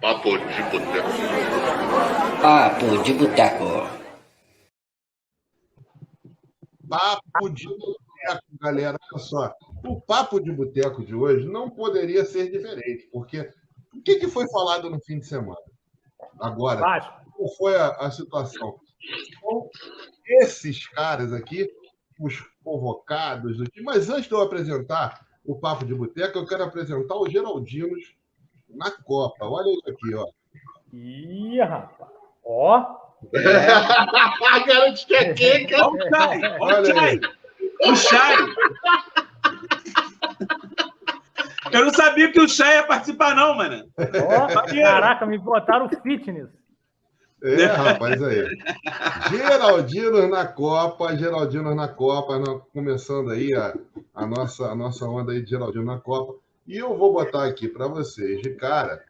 Papo de Boteco. Papo de Boteco. Papo de Boteco, galera. Olha só. O Papo de Boteco de hoje não poderia ser diferente, porque o que foi falado no fim de semana? Agora, qual foi a situação? Então, esses caras aqui, os convocados do time. Mas antes de eu apresentar o Papo de Boteco, eu quero apresentar os Geraldinos na Copa. Olha isso aqui, ó. Ih, rapaz. Ó. A garante que é quem? Olha o Chay. Eu não sabia que o Chay ia participar, não, mano. Ó, caraca, me botaram fitness. Rapaz, aí. Geraldinos na Copa, começando aí a nossa onda aí de Geraldino na Copa. E eu vou botar aqui para vocês, de cara,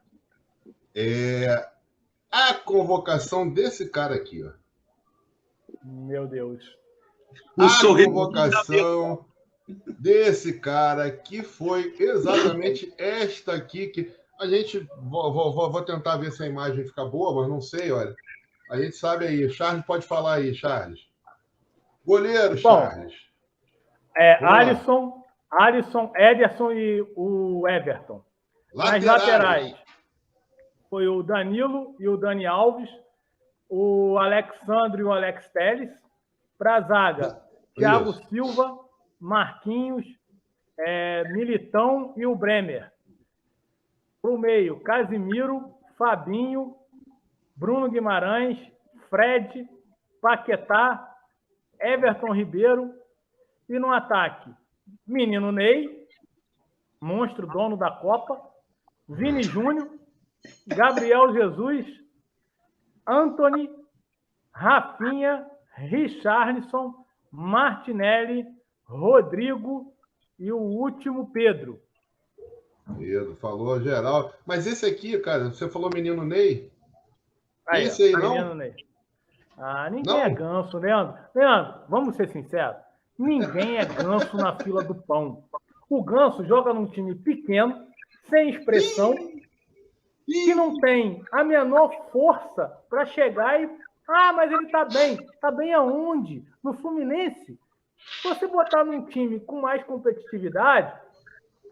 a convocação desse cara aqui, ó. Meu Deus. A convocação desse cara que foi exatamente esta aqui que a gente... Vou tentar ver se a imagem fica boa, mas não sei, olha. A gente sabe aí. Charles, pode falar aí, Charles. Goleiro, Charles. Alisson, Ederson e o Everton. Nas laterais, foi o Danilo e o Dani Alves, o Alexandre e o Alex Telles. Para a zaga, Thiago Silva, Marquinhos, Militão e o Bremer. Para o meio, Casimiro, Fabinho, Bruno Guimarães, Fred, Paquetá, Everton Ribeiro. E no ataque, Menino Ney, monstro dono da Copa, Vini Júnior, Gabriel Jesus, Antony, Rafinha, Richarlison, Martinelli, Rodrigo e o último, Pedro. Pedro, falou geral. Mas esse aqui, cara, você falou Menino Ney? Aí, esse aí Menino não? Ney. Ninguém é ganso, Leandro. Leandro, vamos ser sinceros. Ninguém é ganso na fila do pão. O ganso joga num time pequeno, sem expressão, que não tem a menor força para chegar e... mas ele tá bem. Tá bem aonde? No Fluminense. Se você botar num time com mais competitividade,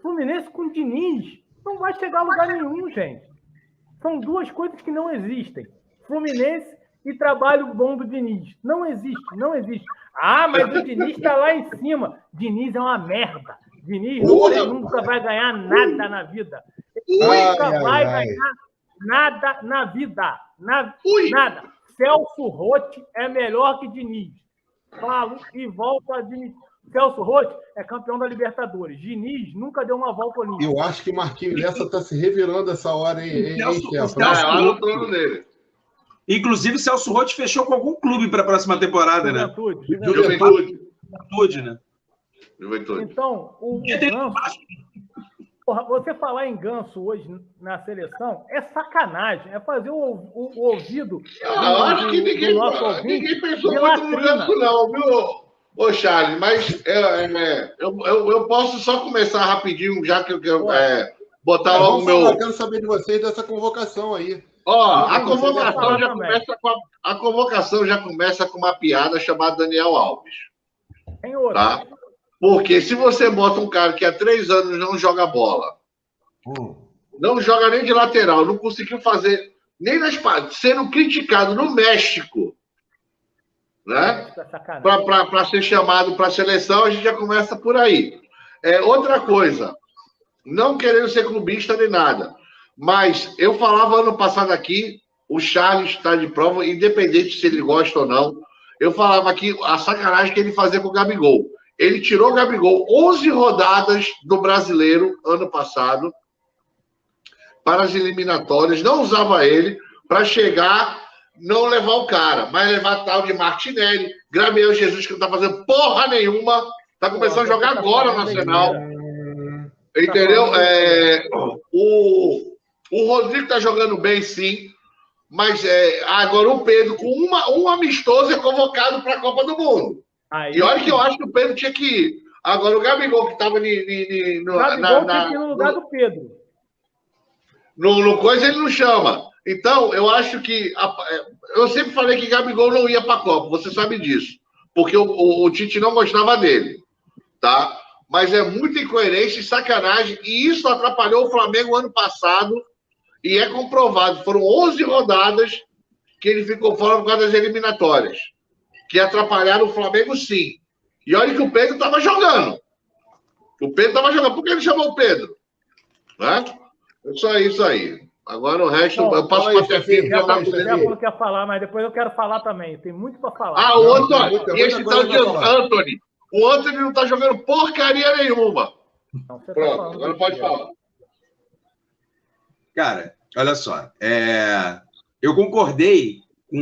Fluminense com Diniz, não vai chegar a lugar nenhum, gente. São duas coisas que não existem. Fluminense e trabalho bom do Diniz. Não existe. Mas o Diniz está lá em cima. Diniz é uma merda. Diniz nunca vai ganhar nada na vida. Nunca vai ganhar nada na vida. Nada. Celso Roth é melhor que Diniz. Falo e volto a Diniz. Celso Roth é campeão da Libertadores. Diniz nunca deu uma volta olímpica. Eu acho que Marquinhos Lessa está se revirando essa hora, hein, dele. Inclusive, o Celso Roth fechou com algum clube para a próxima temporada, né? Juventude, né? Juventude. Então, o Ganso... Porra, você falar em Ganso hoje na seleção é sacanagem. É fazer o ouvido acho que ninguém pensou muito no Ganso, não, viu, ô Charles? Mas eu posso só começar rapidinho, já que eu botar logo o meu... Eu quero saber de vocês dessa convocação aí. A convocação já começa com uma piada chamada Daniel Alves. Tem outra. Tá? Porque se você bota um cara que há 3 anos não joga bola, não joga nem de lateral, não conseguiu fazer nem nas partes, sendo criticado no México, né? Para ser chamado para a seleção, a gente já começa por aí. Outra coisa, não querendo ser clubista nem nada, mas eu falava ano passado aqui, o Charles está de prova, independente se ele gosta ou não, eu falava aqui a sacanagem que ele fazia com o Gabigol. Ele tirou o Gabigol 11 rodadas do Brasileiro ano passado para as eliminatórias, não usava ele para chegar, não levar o cara, mas levar tal de Martinelli, Gabriel Jesus, que não está fazendo porra nenhuma, está começando a jogar agora no Nacional. Entendeu? O Rodrigo está jogando bem, sim, mas agora o Pedro, com um amistoso, é convocado para a Copa do Mundo. E olha que eu acho que o Pedro tinha que ir. Agora, o Gabigol, que estava no lugar do Pedro. No coisa ele não chama. Então, eu acho que... eu sempre falei que Gabigol não ia para a Copa, você sabe disso. Porque o Tite não gostava dele, tá? Mas é muita incoerência e sacanagem. E isso atrapalhou o Flamengo ano passado. E é comprovado. Foram 11 rodadas que ele ficou fora por causa das eliminatórias. Que atrapalharam o Flamengo, sim. E olha que o Pedro estava jogando. O Pedro estava jogando. Por que ele chamou o Pedro? Né? É isso aí. Agora o resto, eu passo para ter filho. Eu quero falar, mas depois eu quero falar também. Tem muito para falar. Ah, o Antônio. Esse tal de Antônio. O Antônio não está jogando porcaria nenhuma. Não, você pronto, tá agora pode falar. Cara, olha só. Eu concordei com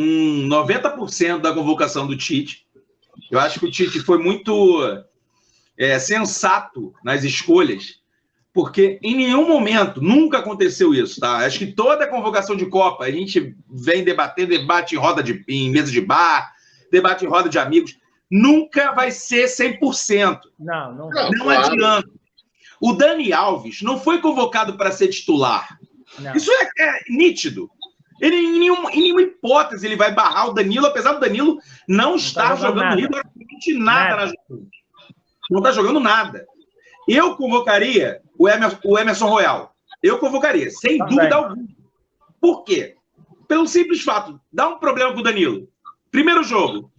90% da convocação do Tite. Eu acho que o Tite foi muito sensato nas escolhas, porque em nenhum momento, nunca aconteceu isso, tá? Acho que toda convocação de Copa, a gente vem debatendo, debate em mesa de bar, debate em roda de amigos, nunca vai ser 100%. Não adianta. O Dani Alves não foi convocado para ser titular. Não. Isso é nítido. Ele, em nenhuma hipótese, ele vai barrar o Danilo, apesar do Danilo não estar jogando rigorosamente nada na jogada. Não está jogando nada. Eu convocaria o Emerson Royal. Eu convocaria, sem dúvida alguma. Por quê? Pelo simples fato, dá um problema com o Danilo. Primeiro jogo,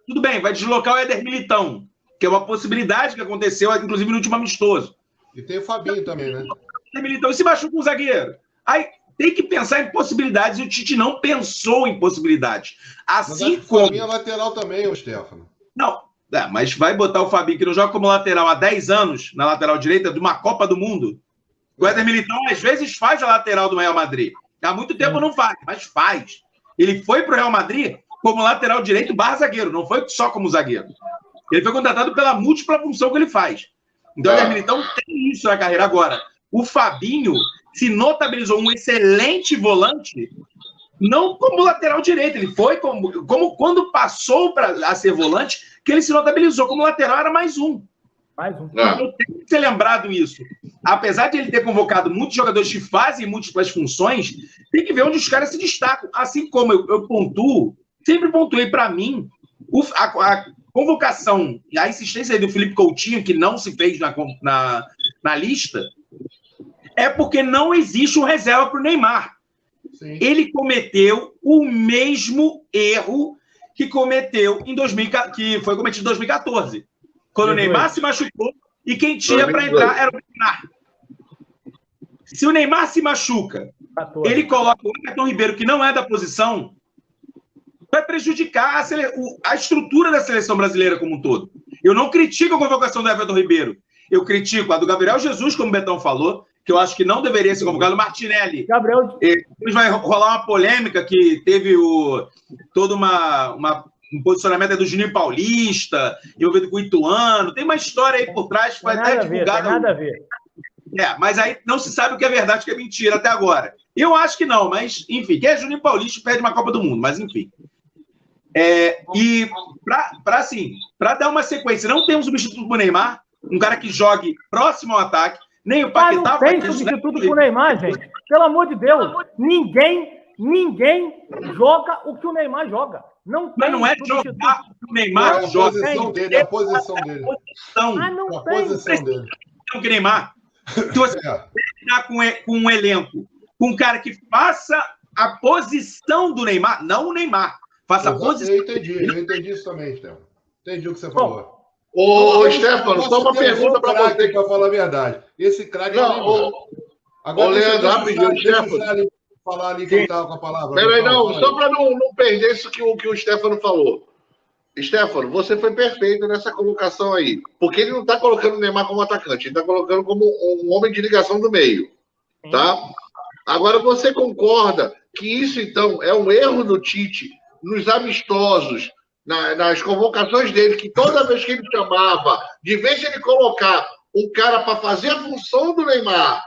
tudo bem, vai deslocar o Éder Militão, que é uma possibilidade que aconteceu, inclusive, no último amistoso. E tem o Fabinho também, né? Éder Militão, e se machuca um zagueiro? Aí tem que pensar em possibilidades, e o Tite não pensou em possibilidades. Assim como... O Fabinho é lateral também, ô Stefano. Não, mas vai botar o Fabinho, que não joga como lateral há 10 anos, na lateral direita, de uma Copa do Mundo. O Éder Militão, às vezes, faz a lateral do Real Madrid. Há muito tempo não faz, mas faz. Ele foi para o Real Madrid como lateral direito / zagueiro, não foi só como zagueiro. Ele foi contratado pela múltipla função que ele faz. Então, o Éder Militão tem isso na carreira. Agora, o Fabinho se notabilizou um excelente volante, não como lateral direito. Ele foi como quando passou a ser volante, que ele se notabilizou como lateral, era mais um. Então, tem que ser lembrado isso. Apesar de ele ter convocado muitos jogadores que fazem múltiplas funções, tem que ver onde os caras se destacam. Assim como eu pontuo, sempre pontuei para mim, a convocação e a insistência aí do Felipe Coutinho, que não se fez na lista, é porque não existe um reserva para o Neymar. Sim. Ele cometeu o mesmo erro que cometeu que foi cometido em 2014. Quando o Neymar se machucou e quem tinha para entrar era o Neymar. Se o Neymar se machuca, ele coloca o Everton Ribeiro, que não é da posição, vai prejudicar a estrutura da seleção brasileira como um todo. Eu não critico a convocação do Everton Ribeiro. Eu critico a do Gabriel Jesus, como o Betão falou, que eu acho que não deveria ser convocado. Martinelli. Depois vai rolar uma polêmica que teve todo um posicionamento do Juninho Paulista, envolvido com o Ituano. Tem uma história aí por trás que vai até divulgada. Nada a ver. Mas aí não se sabe o que é verdade e o que é mentira até agora. Eu acho que não, mas, enfim, quem é Juninho Paulista perde uma Copa do Mundo, mas, enfim. E para dar uma sequência, não temos substituto para o Neymar, um cara que jogue próximo ao ataque, nem o Paquetá... Não tem substituto para o Neymar, gente. Pelo amor de Deus. Ninguém joga o que o Neymar joga. Mas não é jogar o que o Neymar joga. A posição dele. Não tem. A posição dele. O que Neymar... Se você terminar com um elenco, com um cara que faça a posição do Neymar, não o Neymar, faça a posição... Eu entendi isso também, Stefano. Entendi o que você falou. Ô, Stefano, só uma pergunta para você. Para falar a verdade. Esse craque é o Agora, Leandro, rapidinho, Stefano. Falar ali que eu estava com a palavra. Peraí, só para não perder isso que o Stefano falou. Stefano, você foi perfeito nessa colocação aí. Porque ele não está colocando o Neymar como atacante, ele está colocando como um homem de ligação do meio. Tá? Agora, você concorda que isso, então, é um erro do Tite nos amistosos, nas convocações dele, que toda vez que ele chamava, de vez de ele colocar um cara para fazer a função do Neymar,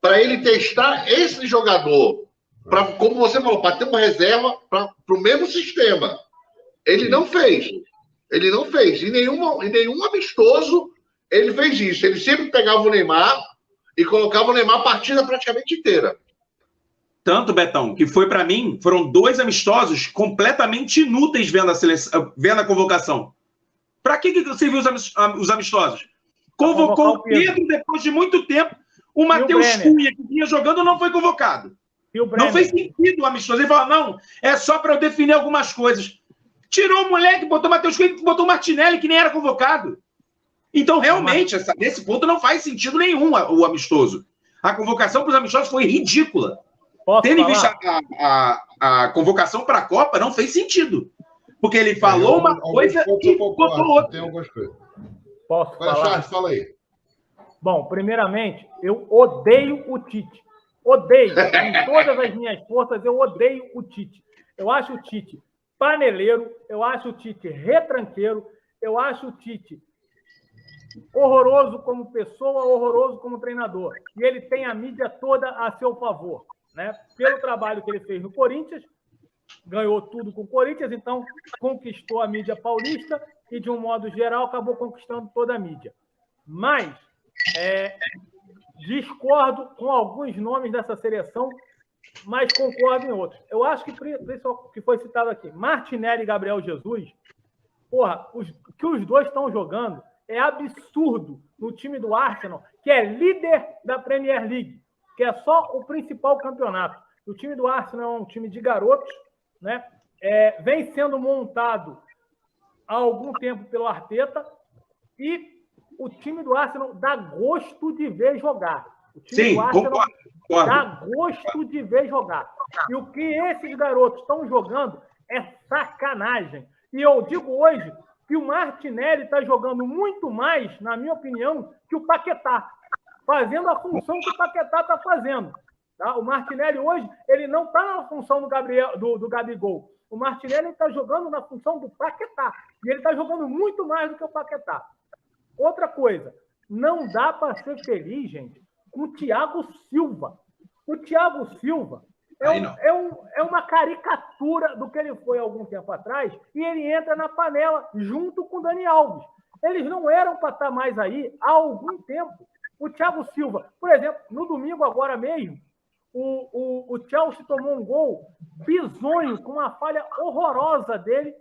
para ele testar esse jogador, como você falou, para ter uma reserva para o mesmo sistema. Ele não fez. Em nenhum amistoso ele fez isso. Ele sempre pegava o Neymar e colocava o Neymar a partida praticamente inteira. Tanto, Betão, que foi para mim, foram 2 amistosos completamente inúteis vendo a seleção, vendo a convocação. Para que serviu os amistosos? Convocou o Pedro depois de muito tempo. O Matheus Cunha, que vinha jogando, não foi convocado. Não fez sentido o amistoso. Ele falou, não, é só para eu definir algumas coisas. Tirou o moleque, botou o Matheus Cunha, botou o Martinelli, que nem era convocado. Então, realmente, nesse ponto não faz sentido nenhum o amistoso. A convocação para os amistosos foi ridícula. Tendo em vista a convocação para a Copa, não fez sentido. Porque ele falou uma coisa e botou outra. Tem algumas coisas. Posso falar? Charles, fala aí. Bom, primeiramente, eu odeio o Tite. Odeio. Com todas as minhas forças, eu odeio o Tite. Eu acho o Tite paneleiro, eu acho o Tite retranqueiro, eu acho o Tite horroroso como pessoa, horroroso como treinador. E ele tem a mídia toda a seu favor. Né? Pelo trabalho que ele fez no Corinthians, ganhou tudo com o Corinthians, então conquistou a mídia paulista e, de um modo geral, acabou conquistando toda a mídia. Mas discordo com alguns nomes dessa seleção, mas concordo em outros. Eu acho que foi citado aqui, Martinelli e Gabriel Jesus, porra, que os dois estão jogando é absurdo no time do Arsenal, que é líder da Premier League, que é só o principal campeonato. O time do Arsenal é um time de garotos, né? Vem sendo montado há algum tempo pelo Arteta, e o time do Arsenal dá gosto de ver jogar. O time do Arsenal concordo. dá gosto de ver jogar. E o que esses garotos estão jogando é sacanagem. E eu digo hoje que o Martinelli está jogando muito mais, na minha opinião, que o Paquetá, fazendo a função que o Paquetá está fazendo. Tá? O Martinelli hoje, ele não está na função do Gabigol. O Martinelli está jogando na função do Paquetá. E ele está jogando muito mais do que o Paquetá. Outra coisa, não dá para ser feliz, gente, com o Thiago Silva. O Thiago Silva é uma caricatura do que ele foi há algum tempo atrás, e ele entra na panela junto com o Dani Alves. Eles não eram para estar mais aí há algum tempo. O Thiago Silva, por exemplo, no domingo agora mesmo, o Chelsea tomou um gol bizonho, com uma falha horrorosa dele,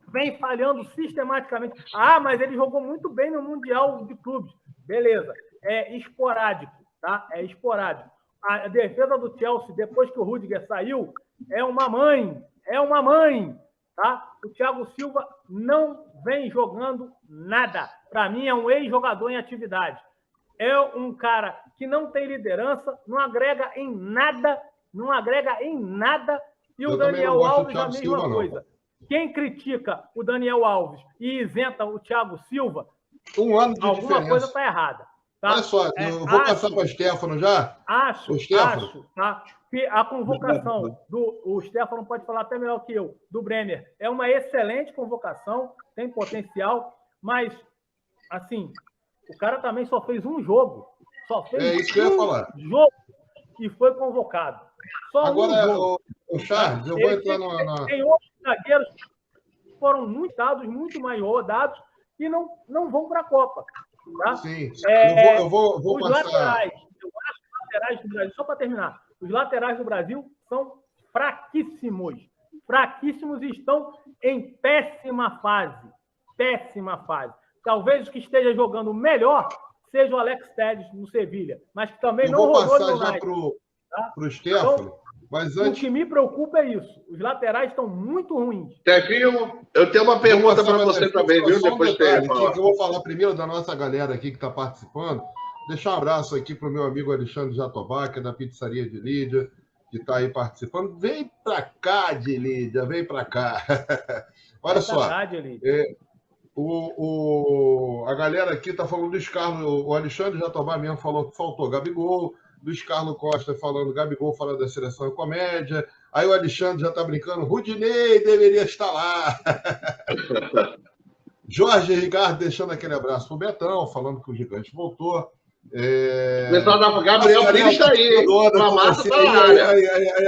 vem falhando sistematicamente. Mas ele jogou muito bem no Mundial de Clubes. Beleza. É esporádico, tá? É esporádico. A defesa do Chelsea, depois que o Rudiger saiu, é uma mãe, tá? O Thiago Silva não vem jogando nada. Para mim, é um ex-jogador em atividade. É um cara que não tem liderança, não agrega em nada, e o Daniel Alves a mesma coisa. Quem critica o Daniel Alves e isenta o Thiago Silva, alguma coisa está errada. Tá? Olha só, eu vou passar para o Stefano já. Acho, tá? Que a convocação o Stefano pode falar até melhor que eu, do Bremer, é uma excelente convocação, tem potencial, mas, assim, o cara também só fez um jogo. Só fez isso que eu ia falar. Jogo e foi convocado. Só agora, o Charles, eu vou entrar na... Tem outros zagueiros que foram muito mais rodados e não vão para a Copa. Tá? Sim, eu vou os passar... laterais, eu acho que os laterais do Brasil, só para terminar, os laterais do Brasil são fraquíssimos e estão em péssima fase. Talvez o que esteja jogando melhor seja o Alex Telles no Sevilha, mas que também não rodou no United. Eu vou passar já para o Stefano. Então, mas antes... O que me preocupa é isso. Os laterais estão muito ruins. Tefinho, eu tenho uma pergunta para você também, viu? Depois eu vou falar primeiro da nossa galera aqui que está participando. Deixar um abraço aqui para o meu amigo Alexandre Jatobá, que é da Pizzaria de Lídia, que está aí participando. Vem para cá, de Lídia, vem para cá. Olha só. A galera aqui está falando do Luiz Carlos, o Alexandre Jatobá mesmo falou que faltou Gabigol. Luiz Carlos Costa falando, Gabigol falando da seleção e comédia. Aí o Alexandre já está brincando, Rudinei deveria estar lá. Jorge Ricardo deixando aquele abraço pro Betão, falando que o gigante voltou. O pessoal da Gabriel Pires está aí.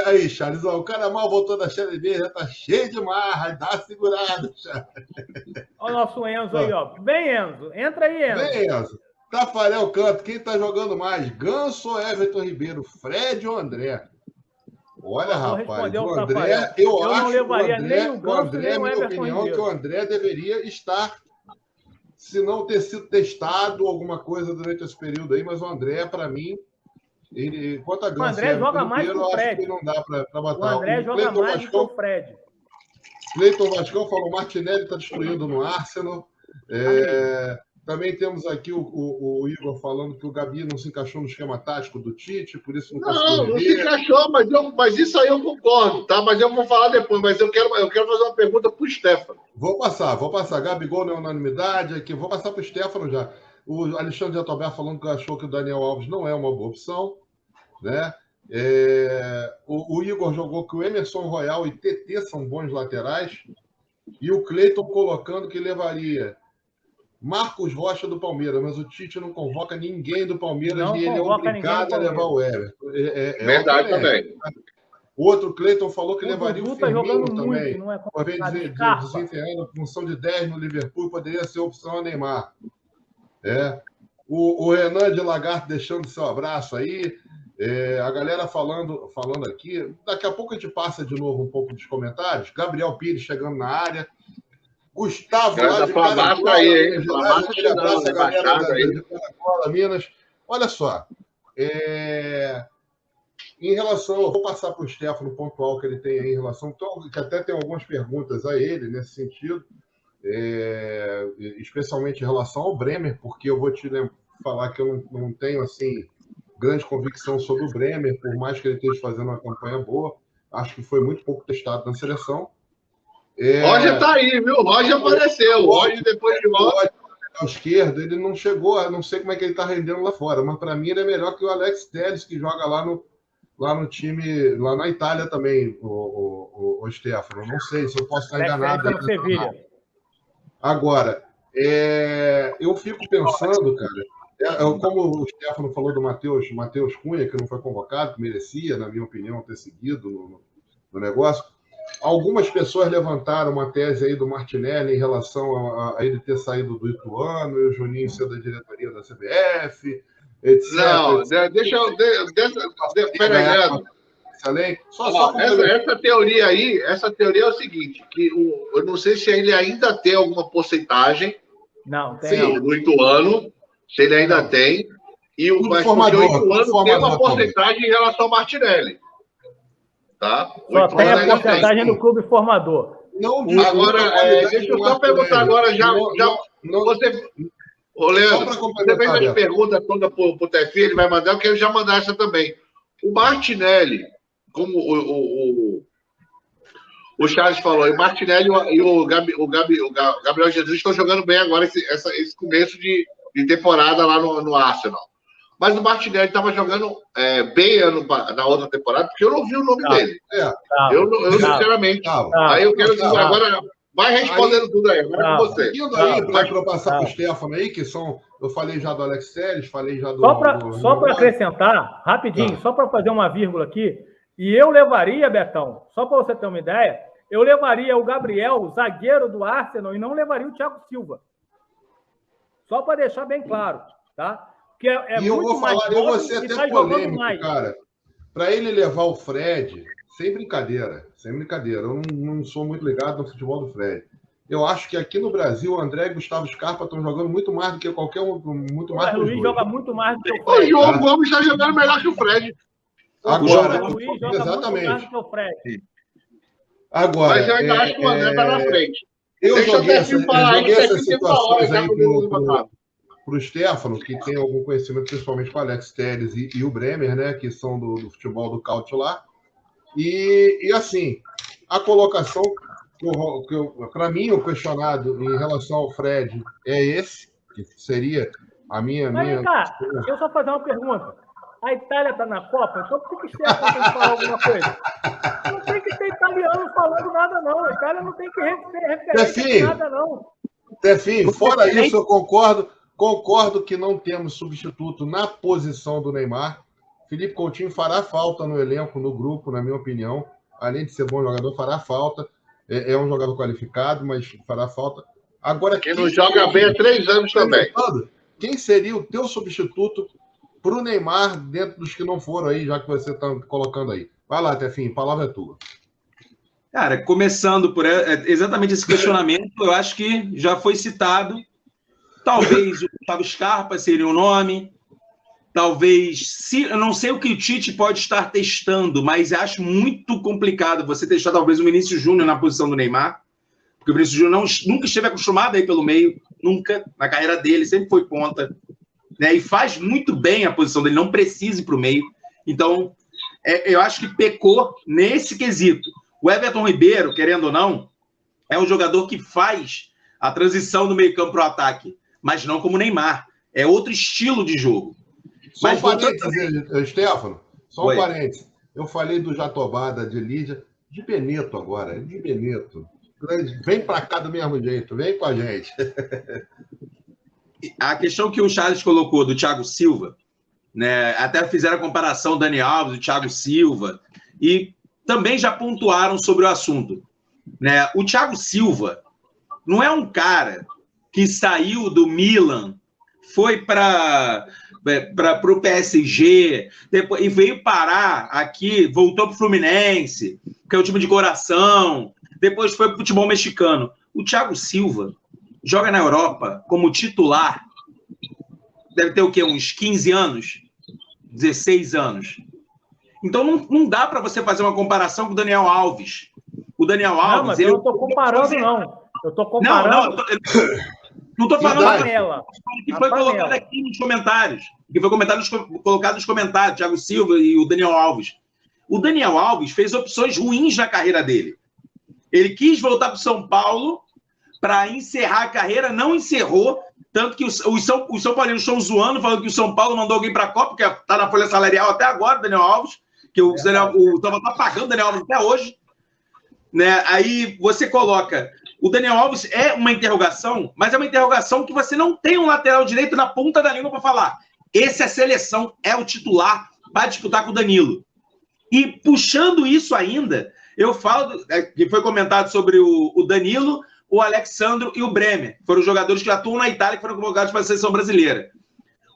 Aí, Charles, o cara mal voltou da Série B, já está cheio de marra, dá uma segurada, Charles. Olha o nosso Enzo aí, ó. Vem, Enzo. Entra aí, Enzo. Vem, Enzo. Tafarel Canto, quem tá jogando mais? Ganso ou Everton Ribeiro? Fred ou André? Olha, rapaz, o André, eu acho não levaria o André, nem o Ganso, nem o minha Everton opinião, Ribeiro. que o André deveria estar, se não ter sido testado alguma coisa durante esse período aí, mas o André, para mim, ele, quanto a Ganso, o André joga mais que o Fred. Acho que não dá para botar. O André joga mais do que o Fred. Cleiton Vascão falou: Martinelli está destruindo no Arsenal. Também temos aqui o Igor falando que o Gabi não se encaixou no esquema tático do Tite, por isso não conseguiu. Não se encaixou, mas isso aí eu concordo, tá? Mas eu vou falar depois, mas eu quero fazer uma pergunta para o Stefano. Vou passar. Gabigol na unanimidade aqui. Vou passar para o Stefano já. O Alexandre de Atober falando que achou que o Daniel Alves não é uma boa opção, né? O Igor jogou que o Emerson Royal e TT são bons laterais, e o Cleiton colocando que levaria Marcos Rocha do Palmeiras, mas o Tite não convoca ninguém do Palmeiras e ele é obrigado a levar o Everton. Verdade também. O outro Cleiton falou que levaria o Firmino também. Não é por vez desenterrando a função de 10 no Liverpool, poderia ser opção a Neymar. O Renan de Lagarto deixando seu abraço aí. A galera falando aqui. Daqui a pouco a gente passa de novo um pouco dos comentários. Gabriel Pires chegando na área. Gustavo lá de Caracola, aí, hein? Abraço a galera de Caracola, Minas. Olha só. Em relação, eu vou passar para o Stefano pontual que ele tem aí em relação, que até tem algumas perguntas a ele nesse sentido, especialmente em relação ao Bremer, porque eu vou te falar que eu não tenho assim grande convicção sobre o Bremer, por mais que ele esteja fazendo uma campanha boa. Acho que foi muito pouco testado na seleção. Roger tá aí, viu? Roger apareceu. Roger, depois de volta. Ao esquerdo, ele não chegou, não sei como é que ele tá rendendo lá fora, mas para mim ele é melhor que o Alex Telles, que joga lá no time, lá na Itália também, o Stefano. Não sei se eu posso estar enganado. Agora, eu fico pensando, cara, como o Stefano falou do Matheus Cunha, que não foi convocado, que merecia, na minha opinião, ter seguido no negócio. Algumas pessoas levantaram uma tese aí do Martinelli em relação a ele ter saído do Ituano e o Juninho ser da diretoria da CBF, etc. Não, deixa eu... Peraí, essa teoria aí, essa teoria é o seguinte, que eu não sei se ele ainda tem alguma porcentagem no Ituano, se ele ainda tem, e o Ituano tem uma porcentagem em relação ao Martinelli. Tá? Só tem a porcentagem do clube formador. Agora, deixa eu só perguntar agora, você... Ô, Leandro, você fez as perguntas todas para o Tefi, ele vai mandar, eu quero já mandar essa também. O Martinelli, como o Charles falou, o Martinelli e o Gabriel Jesus estão jogando bem agora esse começo de temporada lá no Arsenal. Mas o Martinelli estava jogando bem na outra temporada, porque eu não vi o nome dele. Eu sinceramente. Aí eu quero dizer, agora vai respondendo tudo aí, agora é com você. Para eu passar para o Stefano aí, que são. Eu falei já do Alex Telles, falei já do. Só para acrescentar, rapidinho, só para fazer uma vírgula aqui, e eu levaria, Betão, só para você ter uma ideia, eu levaria o Gabriel, o zagueiro do Arsenal, e não levaria o Thiago Silva. Só para deixar bem claro, tá? Que e eu vou falar, eu vou ser até polêmico, cara. Para ele levar o Fred, sem brincadeira. Eu não sou muito ligado no futebol do Fred. Eu acho que aqui no Brasil, o André e Gustavo Scarpa estão jogando muito mais do que qualquer um. Muito mais o Luiz joga muito mais do que o Fred. O João Gomes está jogando melhor que o Fred. Agora, o Luiz joga muito mais do que o Fred. Agora, mas eu ainda acho que o André está na frente. Eu joguei essas situações aí para o Stefano, que tem algum conhecimento, principalmente com o Alex Telles e o Bremer, né, que são do futebol do Caute lá. E assim, a colocação, para mim, o questionado em relação ao Fred é esse, que seria a minha... Mas, cara, deixa eu só fazer uma pergunta. A Itália está na Copa, então por que o Stefano tem que falar alguma coisa? Não tem que ter italiano falando nada, não. A Itália não tem que ter referência a nada, não. Tefinho, fora isso, eu concordo que não temos substituto na posição do Neymar. Felipe Coutinho fará falta no elenco, no grupo, na minha opinião. Além de ser bom jogador, fará falta. É um jogador qualificado, mas fará falta. Agora, quem não joga bem há 3 anos também. quem seria o teu substituto para o Neymar dentro dos que não foram aí, já que você está colocando aí? Vai lá, Tefinho, a palavra é tua. Cara, começando por exatamente esse questionamento, eu acho que já foi citado. Talvez o Gustavo Scarpa seria um nome. Talvez, eu não sei o que o Tite pode estar testando, mas acho muito complicado você testar talvez o Vinícius Júnior na posição do Neymar, porque o Vinícius Júnior nunca esteve acostumado a ir pelo meio, nunca, na carreira dele, sempre foi ponta, né? E faz muito bem a posição dele, não precisa ir para o meio. Então, eu acho que pecou nesse quesito. O Everton Ribeiro, querendo ou não, é um jogador que faz a transição do meio-campo para o ataque, mas não como o Neymar. É outro estilo de jogo. Só um parênteses, Stefano. Só um parênteses. Eu falei do Jatobá, da de Lídia, de Benito agora. De Benito. Vem pra cá do mesmo jeito. Vem com a gente. A questão que o Charles colocou do Thiago Silva, né, até fizeram a comparação do Dani Alves, do Thiago Silva, e também já pontuaram sobre o assunto. Né? O Thiago Silva não é um cara que saiu do Milan, foi para o PSG, depois, e veio parar aqui, voltou para o Fluminense, que é o time de coração, depois foi para o futebol mexicano. O Thiago Silva joga na Europa como titular, deve ter o quê? Uns 15 anos? 16 anos. Então não dá para você fazer uma comparação com o Daniel Alves. O Daniel Alves... Não, mas eu não estou comparando, não. Eu estou comparando... Não estou falando que foi colocado aqui nos comentários. Que foi colocado nos comentários, Thiago Silva e o Daniel Alves. O Daniel Alves fez opções ruins na carreira dele. Ele quis voltar para o São Paulo para encerrar a carreira, não encerrou, tanto que os São Paulinos estão zoando, falando que o São Paulo mandou alguém para a Copa, que está na folha salarial até agora, Daniel Alves, que o São Paulo está pagando o Daniel Alves até hoje. Né? Aí você coloca... O Daniel Alves é uma interrogação, mas é uma interrogação que você não tem um lateral direito na ponta da língua para falar. Esse é a seleção, é o titular para disputar com o Danilo. E puxando isso ainda, eu falo, que foi comentado sobre o Danilo, o Alexandro e o Bremer. Foram jogadores que atuam na Itália e foram convocados para a seleção brasileira.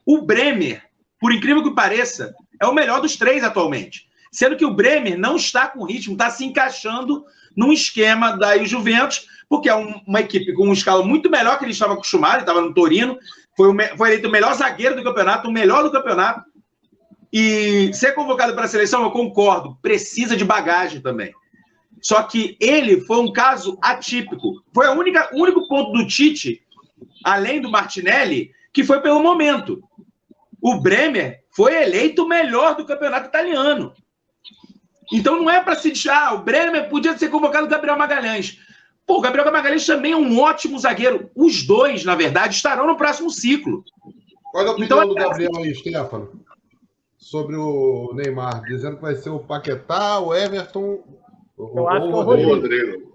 O Bremer, por incrível que pareça, é o melhor dos três atualmente. Sendo que o Bremer não está com ritmo, está se encaixando num esquema da Juventus, porque é uma equipe com uma escala muito melhor que ele estava acostumado, ele estava no Torino, foi eleito o melhor zagueiro do campeonato, o melhor do campeonato, e ser convocado para a seleção, eu concordo, precisa de bagagem também. Só que ele foi um caso atípico. Foi o único ponto do Tite, além do Martinelli, que foi pelo momento. O Bremer foi eleito o melhor do campeonato italiano. Então não é para se dizer, o Bremer podia ser convocado o Gabriel Magalhães. Pô, o Gabriel Magalhães também é um ótimo zagueiro. Os dois, na verdade, estarão no próximo ciclo. Olha a opinião do Gabriel aí, Stefano, sobre o Neymar, dizendo que vai ser o Paquetá, o Everton... Eu acho que é o Rodrigo.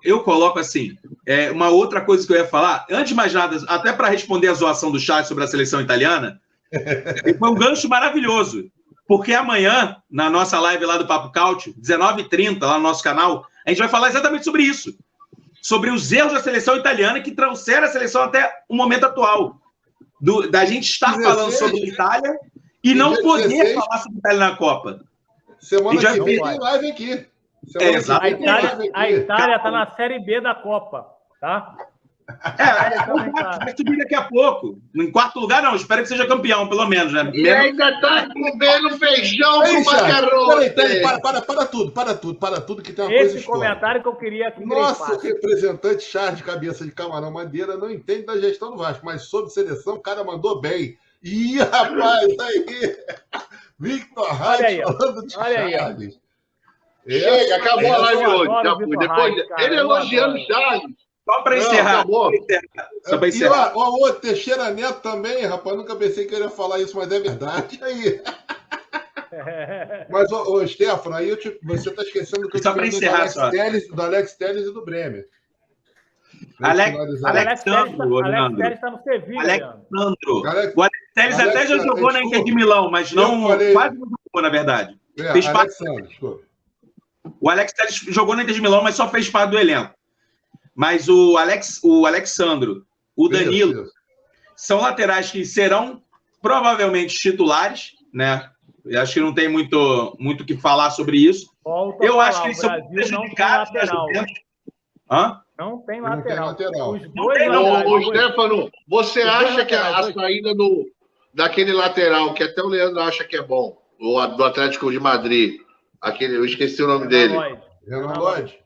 Eu coloco assim, uma outra coisa que eu ia falar, antes de mais nada, até para responder a zoação do chat sobre a seleção italiana, foi um gancho maravilhoso, porque amanhã, na nossa live lá do Papo Cáutio, 19h30, lá no nosso canal, a gente vai falar exatamente sobre isso, sobre os erros da seleção italiana que trouxeram a seleção até o momento atual, da gente estar falando sobre a Itália e não poder falar sobre a Itália na Copa. Semana que vem tem live aqui. A Itália está na Série B da Copa, tá? Vai subir daqui a pouco. Em quarto lugar, não. Espero que seja campeão, pelo menos, né? E ainda está comendo feijão com macarrão. Para tudo, que tem uma coisa Esse comentário que eu queria que nosso representante Charles de Cabeça de Camarão Madeira não entende da gestão do Vasco, mas sobre seleção, o cara mandou bem. Ih, rapaz, aí. Victor Reis falando de Charles. Chega, acabou a live hoje. Depois, ele elogiando o Charles. Só para encerrar. Só para encerrar. O Teixeira Neto também, rapaz. Nunca pensei que ele ia falar isso, mas é verdade. Aí. Mas, Stefano, aí você está esquecendo que eu só para encerrar, do Alex Telles e do Bremer. Alex Telles está no Sevilha. O Alex Telles até já jogou na Inter de Milão, mas não quase não jogou, na verdade. O Alex Telles jogou na Inter de Milão, mas só fez parte do elenco. Mas o Alexandro, o Danilo são laterais que serão provavelmente titulares, né? Eu acho que não tem muito o que falar sobre isso. Eu acho que eles são prejudicados. Não tem lateral. Os dois Ô, Stefano, você acha que a saída daquele lateral, que até o Leandro acha que é bom, do Atlético de Madrid, eu esqueci o nome dele. Renan Lodge.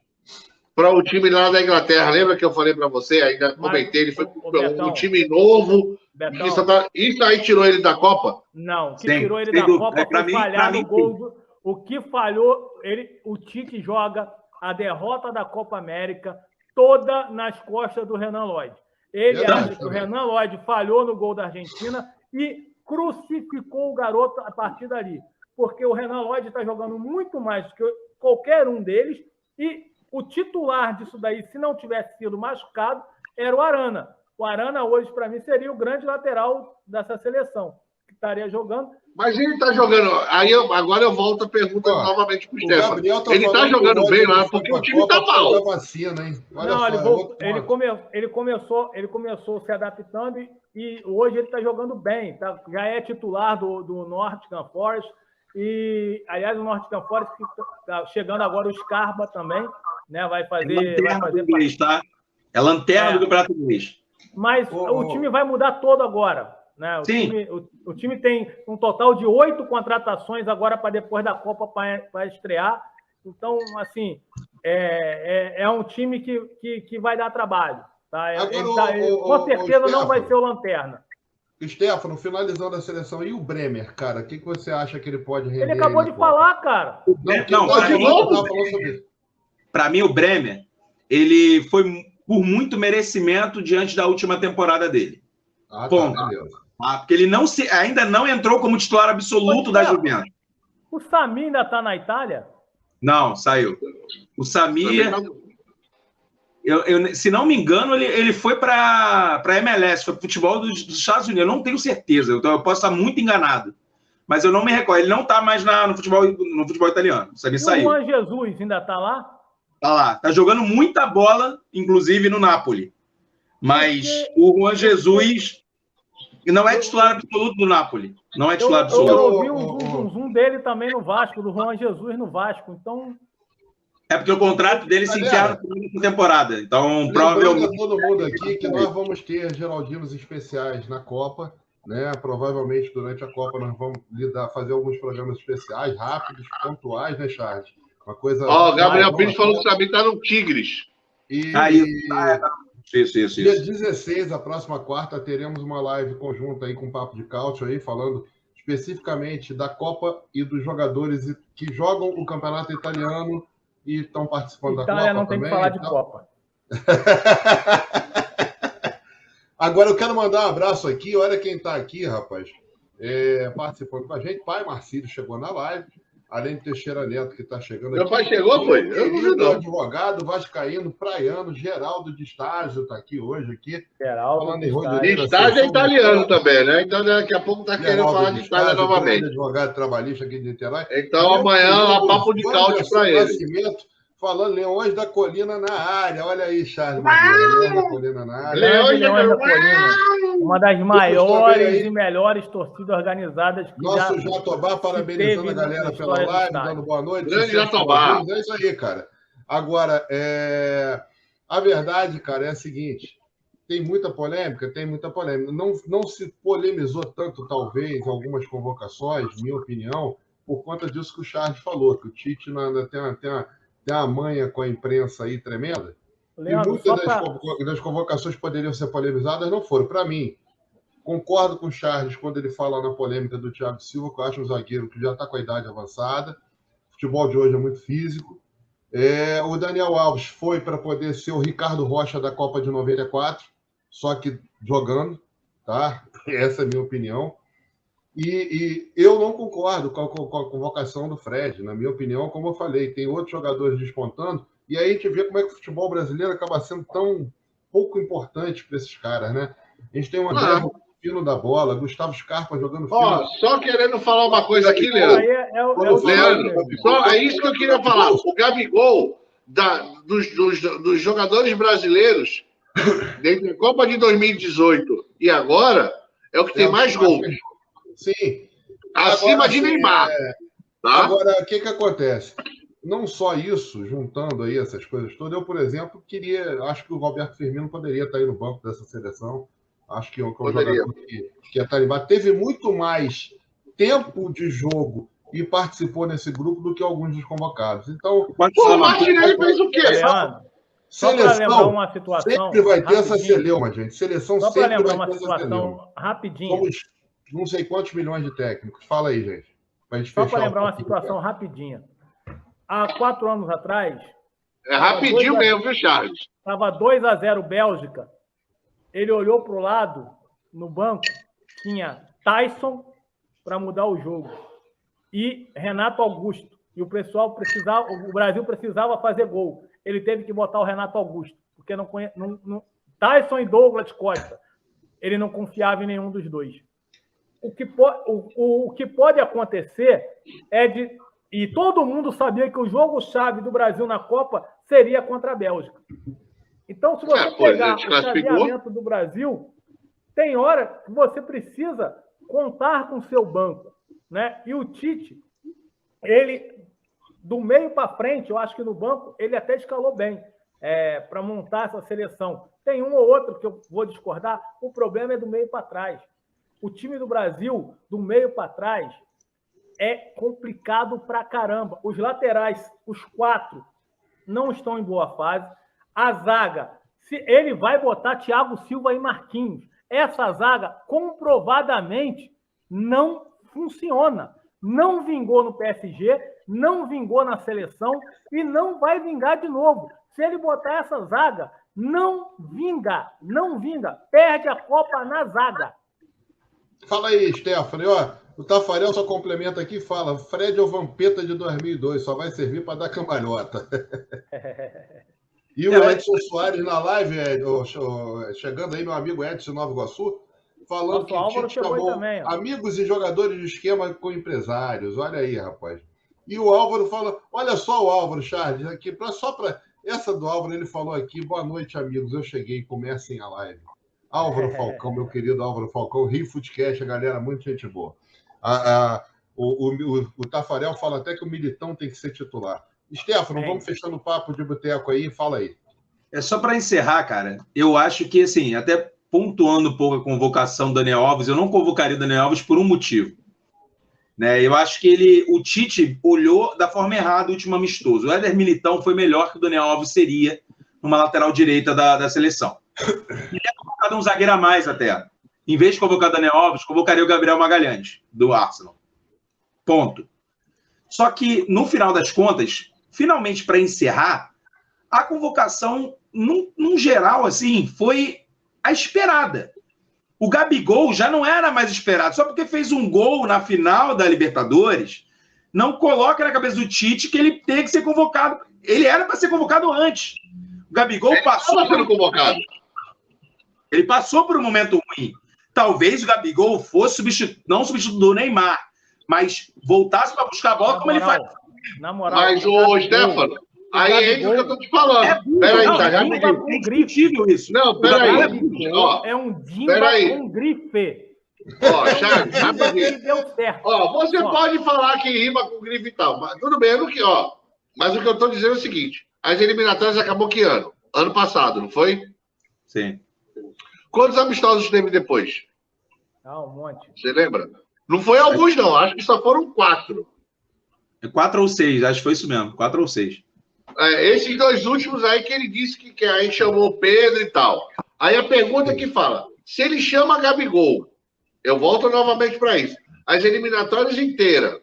Para o time lá da Inglaterra, lembra que eu falei para você? Ainda comentei, ele foi um time novo. Isso aí tirou ele da Copa? Não, o que tirou ele da Copa foi falhar no gol. O que falhou, o Tite joga a derrota da Copa América toda nas costas do Renan Lodge. Ele acha que o Renan Lodge falhou no gol da Argentina e crucificou o garoto a partir dali. Porque o Renan Lodge está jogando muito mais do que qualquer um deles e o titular disso daí, se não tivesse sido machucado, era o Arana. O Arana hoje, para mim, seria o grande lateral dessa seleção, que estaria jogando. Mas ele está jogando... Agora eu volto a pergunta novamente para o Stefano. Ele está jogando bem lá, porque o time está mal. Vacina, hein? Ele começou se adaptando e hoje ele está jogando bem. Tá? Já é titular do Nottingham Forest. E, aliás, o Nottingham Forest está chegando agora o Scarpa também. Né? Vai fazer inglês, tá? É lanterna do Campeonato Inglês. Mas o time vai mudar todo agora. Né? O time tem um total de 8 contratações agora para depois da Copa para estrear. Então, assim, é um time que vai dar trabalho. Tá? Com certeza não vai ser o lanterna. Stefano, finalizando a seleção, e o Bremer, cara? O que você acha que ele pode render? Ele acabou de falar, cara. Para mim, o Bremer, ele foi por muito merecimento diante da última temporada dele. Ponto. Porque ele ainda não entrou como titular absoluto da Juventus. O Samir ainda está na Itália? Não, saiu. O Samir, se não me engano, ele foi para a MLS, foi para o futebol dos Estados Unidos. Eu não tenho certeza, eu posso estar muito enganado. Mas eu não me recordo. Ele não está mais no futebol italiano. O Samir saiu. O Juan Jesus ainda está lá? Está lá. Está jogando muita bola, inclusive no Napoli. Mas o Juan Jesus não é titular absoluto do Napoli. Não é titular absoluto. Eu ouvi um zoom dele também no Vasco, do Juan Jesus no Vasco. Então... É porque o contrato dele se encerra na temporada. Então, provavelmente... todo mundo aqui que nós vamos ter Geraldinos especiais na Copa. Né? Provavelmente, durante a Copa, nós vamos fazer alguns programas especiais, rápidos, pontuais, né, Charles? Uma coisa... Gabriel Pires falou que sabia que está no Tigres. Isso. Dia 16, a próxima quarta, teremos uma live conjunta aí com o Papo de Cautio aí, falando especificamente da Copa e dos jogadores que jogam o campeonato italiano e estão participando da Copa também. Não tem que falar de Copa. Agora eu quero mandar um abraço aqui, olha quem está aqui, rapaz, participando com a gente. Pai Marcílio chegou na live. Além de Teixeira Neto, que está chegando aqui. Meu pai chegou, foi? Eu não vi, não. Advogado, vascaíno, praiano, Geraldo de Estágio está aqui hoje. Geraldo de Estágio é italiano também, né? Então daqui a pouco está querendo falar de Estágio novamente. Advogado trabalhista aqui de Niterói. Então amanhã, papo de caute para ele. Falando Leões da Colina na área. Olha aí, Charles. Leões da Colina na área. Leões da Colina. Uma das maiores e melhores torcidas organizadas que Nosso Jatobá, parabenizando a galera pela live, dando boa noite. Grande Jatobá. É isso aí, cara. Agora, a verdade, cara, é a seguinte. Tem muita polêmica? Tem muita polêmica. Não se polemizou tanto, talvez, em algumas convocações, minha opinião, por conta disso que o Charles falou, que o Tite ainda tem uma manha com a imprensa aí tremenda. Leandro, e muitas das convocações poderiam ser polemizadas, não foram. Para mim, concordo com o Charles quando ele fala na polêmica do Thiago Silva, que eu acho um zagueiro que já está com a idade avançada. O futebol de hoje é muito físico. O Daniel Alves foi para poder ser o Ricardo Rocha da Copa de 94, só que jogando, tá? Essa é a minha opinião. E eu não concordo com a convocação do Fred. Na minha opinião, como eu falei, tem outros jogadores despontando, e aí a gente vê como é que o futebol brasileiro acaba sendo tão pouco importante para esses caras, né? A gente tem um André fino da bola, Gustavo Scarpa jogando fino. Só querendo falar uma coisa aqui, Leandro. É isso que eu queria falar. O Gabigol, dos jogadores brasileiros, Desde a Copa de 2018 e agora, é o que tem mais gols. Sim. Acima de Neymar. Tá? Agora, o que acontece? Não só isso, juntando aí essas coisas todas, eu, por exemplo, acho que o Roberto Firmino poderia estar aí no banco dessa seleção. Acho que é um jogador que ia estar animado. Teve muito mais tempo de jogo e participou nesse grupo do que alguns dos convocados. Então, o Martinelli fez o quê? Só para lembrar uma situação. Sempre vai ter essa celeuma, gente. Seleção só sempre vai ter uma situação rapidinho. Somos não sei quantos milhões de técnicos. Fala aí, gente. Só para lembrar uma situação rapidinha. Há 4 anos atrás. É rapidinho mesmo, viu, Charles? Estava 2-0 Bélgica. Ele olhou para o lado, no banco, tinha Tyson para mudar o jogo. E Renato Augusto. E o Brasil precisava fazer gol. Ele teve que botar o Renato Augusto, porque Tyson e Douglas Costa. Ele não confiava em nenhum dos dois. O que pode acontecer e todo mundo sabia que o jogo-chave do Brasil na Copa seria contra a Bélgica. Então, se você pegar o chaveamento do Brasil, tem hora que você precisa contar com o seu banco, né? E o Tite, ele, do meio para frente, eu acho que no banco, ele até escalou bem para montar essa seleção. Tem um ou outro que eu vou discordar, o problema é do meio para trás. O time do Brasil, do meio para trás, é complicado pra caramba. Os laterais, os 4, não estão em boa fase. A zaga, ele vai botar Thiago Silva e Marquinhos. Essa zaga, comprovadamente, não funciona. Não vingou no PSG, não vingou na seleção e não vai vingar de novo. Se ele botar essa zaga, não vinga. Perde a Copa na zaga. Fala aí, Stephanie. O Tafarel só complementa aqui e fala: Fred é o Vampeta de 2002, só vai servir para dar cambalhota. E o Edson Soares na live, chegando aí, meu amigo Edson Nova Iguaçu, falando que o Tite chamou também, amigos e jogadores de esquema com empresários. Olha aí, rapaz. E o Álvaro fala: olha só o Álvaro, Charles, aqui, essa do Álvaro, ele falou aqui: boa noite, amigos, eu cheguei, comecem a live. Álvaro Falcão, meu querido Álvaro Falcão, Rio Footcast, a galera, muita gente boa. O Tafarel fala até que o Militão tem que ser titular. Stefano, vamos fechando o papo de boteco aí, fala aí. É só para encerrar, cara, eu acho que, assim, até pontuando um pouco a convocação do Daniel Alves, eu não convocaria o Daniel Alves por um motivo. Né? Eu acho que o Tite olhou da forma errada o último amistoso. O Éder Militão foi melhor que o Daniel Alves seria numa lateral direita da seleção. Ele é convocado um zagueiro a mais até. Em vez de convocar o Daniel Alves, convocaria o Gabriel Magalhães, do Arsenal. Ponto. Só que, no final das contas, finalmente, para encerrar, a convocação, num geral, assim, foi a esperada. O Gabigol já não era mais esperado. Só porque fez um gol na final da Libertadores, não coloca na cabeça do Tite que ele tem que ser convocado. Ele era para ser convocado antes. O Gabigol passou pelo convocado. Ele passou por um momento ruim. Talvez o Gabigol fosse não substituto do Neymar, mas voltasse para buscar a bola como ele faz. Na moral. Mas, ô, Stefano, aí é isso que eu tô te falando. Peraí, tá? É indiscutível isso. Não, peraí. É um Dimba com grife. Ó, Charles, rapidinho. Ó, você pode falar que rima com grife e tal, mas tudo bem, mas o que eu tô dizendo é o seguinte: as eliminatórias acabou que ano? Ano passado, não foi? Sim. Quantos amistosos teve depois? Um monte. Você lembra? Não foi alguns, não. Acho que só foram 4. 4 ou 6, acho que foi isso mesmo. 4 ou 6. Esses 2 últimos aí que ele disse que aí chamou o Pedro e tal. Aí a pergunta que fala: se ele chama Gabigol, eu volto novamente para isso. As eliminatórias inteiras,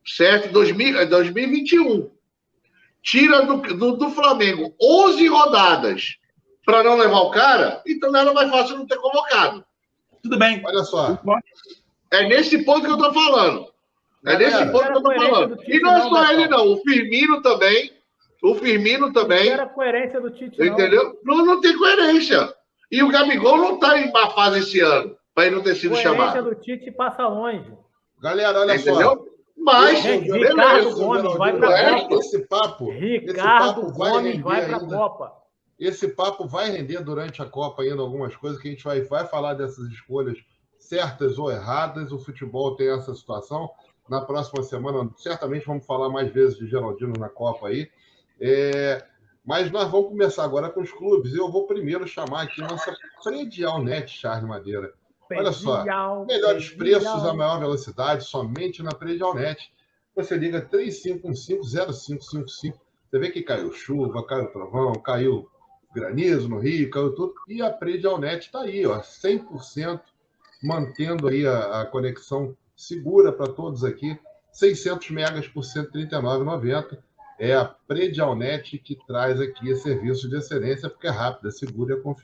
certo? 2021. Tira do Flamengo 11 rodadas para não levar o cara, então não era mais fácil não ter convocado. Tudo bem. Olha só. É nesse ponto que eu estou falando. É nesse ponto que eu estou falando. E não é só ele, não. O Firmino também. Não era coerência do Tite, entendeu? Não tem coerência. E o Gabigol não está em má fase esse ano, para ele não ter sido chamado. A coerência do Tite passa longe. Galera, olha só. Mas, Ricardo Gomes vai para a Copa. Esse papo Ricardo Gomes vai para a Copa. Esse papo vai render durante a Copa ainda algumas coisas que a gente vai falar dessas escolhas certas ou erradas. O futebol tem essa situação. Na próxima semana, certamente vamos falar mais vezes de Geraldino na Copa aí. Mas nós vamos começar agora com os clubes. Eu vou primeiro chamar aqui nossa Predialnet, Charles Madeira. Olha só, melhores preços a maior velocidade, somente na Predialnet. Você liga 3515-0555. Você vê que caiu chuva, caiu trovão, caiu granizo no Rio, caiu tudo. E a Predialnet está aí, ó, 100%, mantendo aí a conexão segura para todos aqui. 600 megas por R$ 139,90. É a Predialnet que traz aqui esse serviço de excelência, porque é rápido, é seguro e é confiável.